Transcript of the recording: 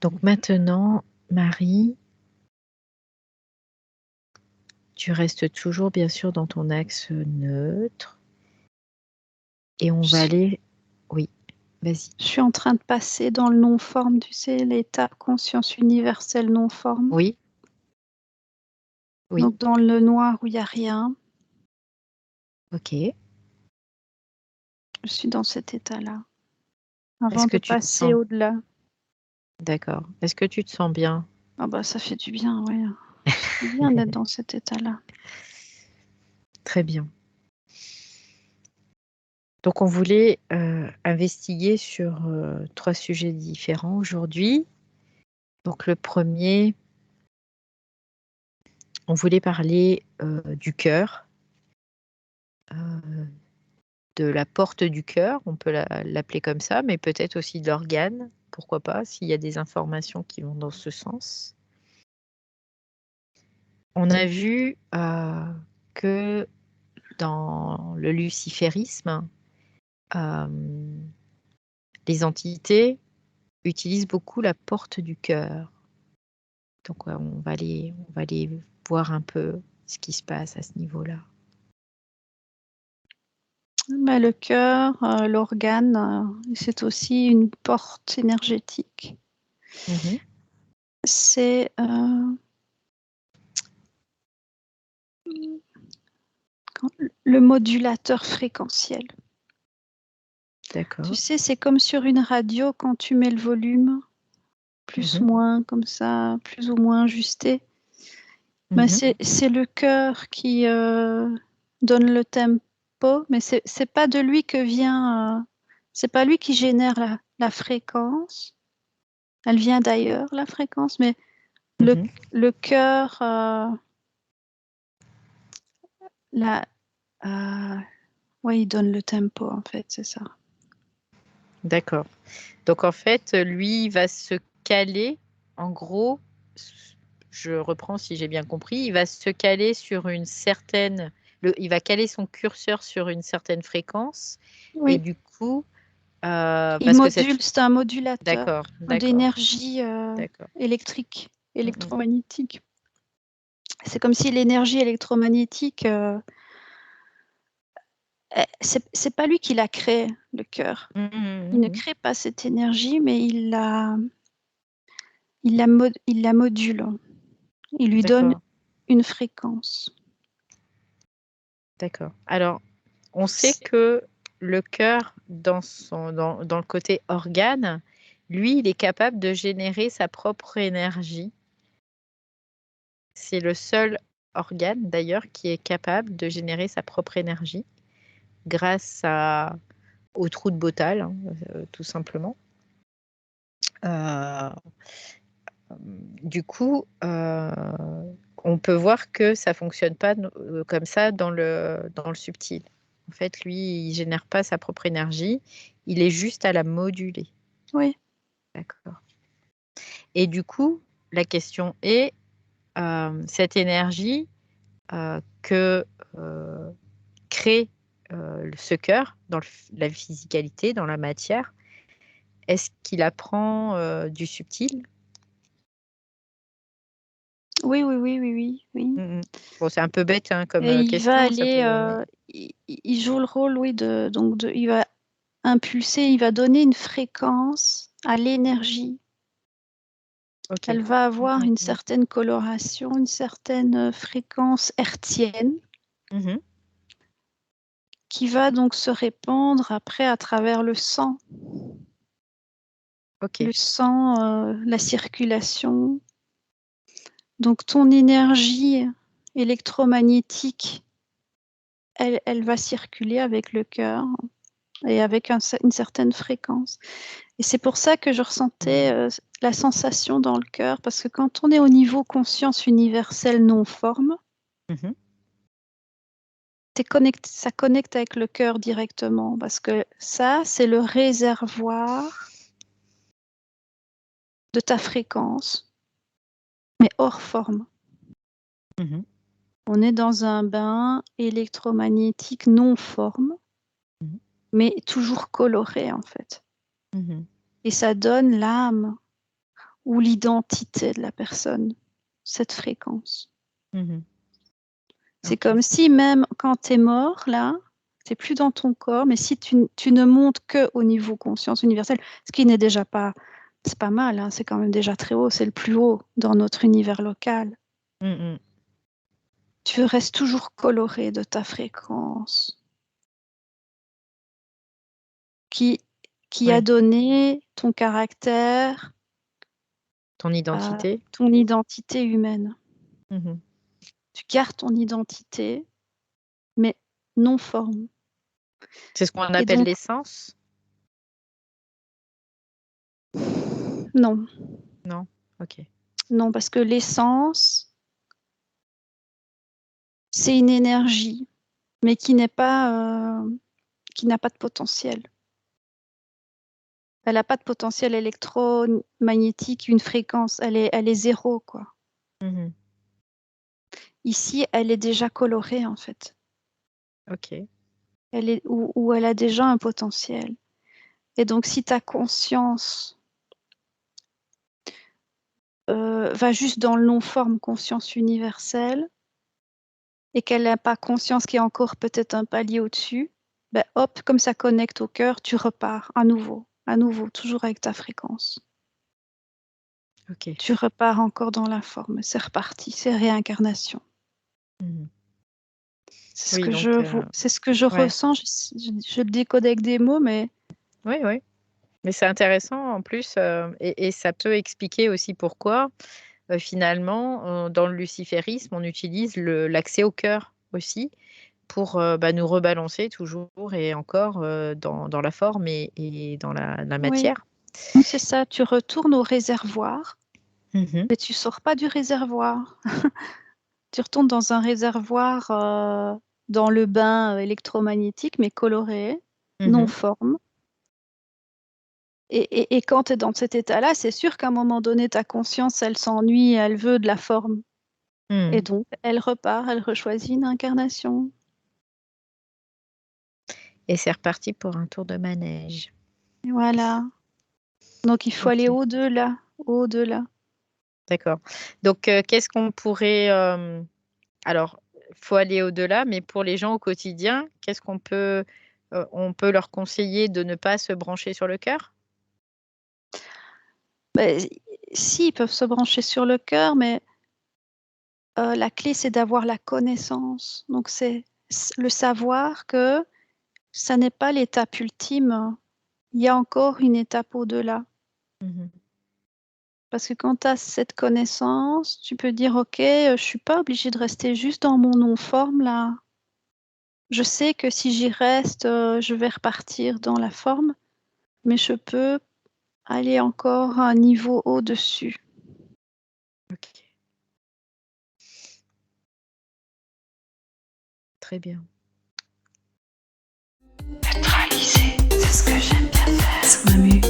Donc maintenant, Marie, tu restes toujours bien sûr dans ton axe neutre. Et on va aller... Oui, vas-y. Je suis en train de passer dans le non-forme, tu sais, l'état conscience universelle non-forme. Oui. Oui. Donc dans le noir où il n'y a rien. Ok. Je suis dans cet état-là. Avant Est-ce que de tu te passer sens... au-delà. D'accord. Est-ce que tu te sens bien? Ah bah ça fait du bien, oui. Ça fait bien d'être dans cet état-là. Très bien. Donc on voulait investiguer sur 3 sujets différents aujourd'hui. Donc le premier, on voulait parler du cœur, de la porte du cœur, on peut l'appeler comme ça, mais peut-être aussi de l'organe, pourquoi pas, s'il y a des informations qui vont dans ce sens. On a vu que dans le luciférisme, les entités utilisent beaucoup la porte du cœur. Donc on va aller voir un peu ce qui se passe à ce niveau-là. Bah, le cœur, l'organe, c'est aussi une porte énergétique. C'est le modulateur fréquentiel. D'accord. Tu sais, c'est comme sur une radio quand tu mets le volume, plus, moins, comme ça, plus ou moins ajusté. Bah, c'est le cœur qui donne le tempo, mais c'est pas de lui que vient, c'est pas lui qui génère la fréquence. Elle vient d'ailleurs, la fréquence, mais le cœur, ouais, il donne le tempo, en fait, c'est ça. D'accord. Donc en fait, lui, il va se caler, en gros, je reprends si j'ai bien compris, il va se caler sur une certaine, il va caler son curseur sur une certaine fréquence, Oui. et du coup, il module, c'est un modulateur d'énergie électrique, électromagnétique. C'est comme si l'énergie électromagnétique, c'est pas lui qui la crée, le cœur. Il ne crée pas cette énergie, mais il la module. Il lui donne une fréquence. D'accord. Alors, on sait que le cœur, dans le côté organe, lui, il est capable de générer sa propre énergie. C'est le seul organe, d'ailleurs, qui est capable de générer sa propre énergie grâce au trou de Bottal, hein, tout simplement. Du coup, on peut voir que ça ne fonctionne pas comme ça dans le subtil. En fait, lui, il ne génère pas sa propre énergie, il est juste à la moduler. Oui. D'accord. Et du coup, la question est, cette énergie que crée ce cœur dans la physicalité, dans la matière, est-ce qu'il apprend du subtil? Oui. Bon, c'est un peu bête hein, comme Et il question. va aller, il joue le rôle, oui, il va impulser, il va donner une fréquence à l'énergie. Okay. Elle va avoir une certaine coloration, une certaine fréquence hertzienne qui va donc se répandre après à travers le sang. Le sang, la circulation. Donc ton énergie électromagnétique, elle va circuler avec le cœur et avec une certaine fréquence. Et c'est pour ça que je ressentais la sensation dans le cœur, parce que quand on est au niveau conscience universelle non-forme, ça connecte avec le cœur directement, parce que ça, c'est le réservoir de ta fréquence, mais hors forme. On est dans un bain électromagnétique non-forme, mais toujours coloré en fait. Et ça donne l'âme ou l'identité de la personne, cette fréquence. C'est comme si même quand tu es mort, là, tu n'es plus dans ton corps, mais si tu ne montes qu'au niveau conscience universelle, ce qui n'est déjà pas, c'est pas mal, hein, c'est quand même déjà très haut, c'est le plus haut dans notre univers local. Tu restes toujours coloré de ta fréquence qui a donné ton caractère, ton identité. Ton identité humaine. Tu gardes ton identité, mais non forme. C'est ce qu'on appelle l'essence? Non. Non? Ok. Non, parce que l'essence, c'est une énergie, mais qui n'a pas de potentiel. Elle n'a pas de potentiel électromagnétique, une fréquence. Elle est zéro, quoi. Ici, elle est déjà colorée, en fait. Ok. Ou elle a déjà un potentiel. Et donc, si ta conscience va juste dans le non-forme conscience universelle et qu'elle n'a pas conscience qu'il y a encore peut-être un palier au-dessus, ben hop, comme ça connecte au cœur, tu repars à nouveau, toujours avec ta fréquence. Ok. Tu repars encore dans la forme, c'est reparti, c'est réincarnation. C'est ce que je ressens, je le décode avec des mots, mais... Oui. Mais c'est intéressant en plus, et ça peut expliquer aussi pourquoi, finalement, dans le luciférisme, on utilise l'accès au cœur aussi pour nous rebalancer toujours et encore dans la forme et dans la matière. Oui, c'est ça, tu retournes au réservoir, mais tu sors pas du réservoir. Tu retournes dans un réservoir, dans le bain électromagnétique, mais coloré, non forme. Et quand tu es dans cet état-là, c'est sûr qu'à un moment donné, ta conscience, elle s'ennuie, elle veut de la forme. Et donc, elle repart, elle rechoisit une incarnation. Et c'est reparti pour un tour de manège. Voilà. Donc, il faut aller au-delà, au-delà. D'accord. Donc, qu'est-ce qu'on pourrait... Alors, il faut aller au-delà, mais pour les gens au quotidien, qu'est-ce qu'on peut... on peut leur conseiller de ne pas se brancher sur le cœur? Si, ils peuvent se brancher sur le cœur, mais la clé, c'est d'avoir la connaissance. Donc, c'est le savoir que ça n'est pas l'étape ultime. Il y a encore une étape au-delà. Parce que quand tu as cette connaissance, tu peux dire, OK, je ne suis pas obligée de rester juste dans mon non-forme là. Je sais que si j'y reste, je vais repartir dans la forme, mais je peux aller encore à un niveau au-dessus. Ok. Très bien. Neutraliser, c'est ce que j'aime bien faire. Ça m'amuse.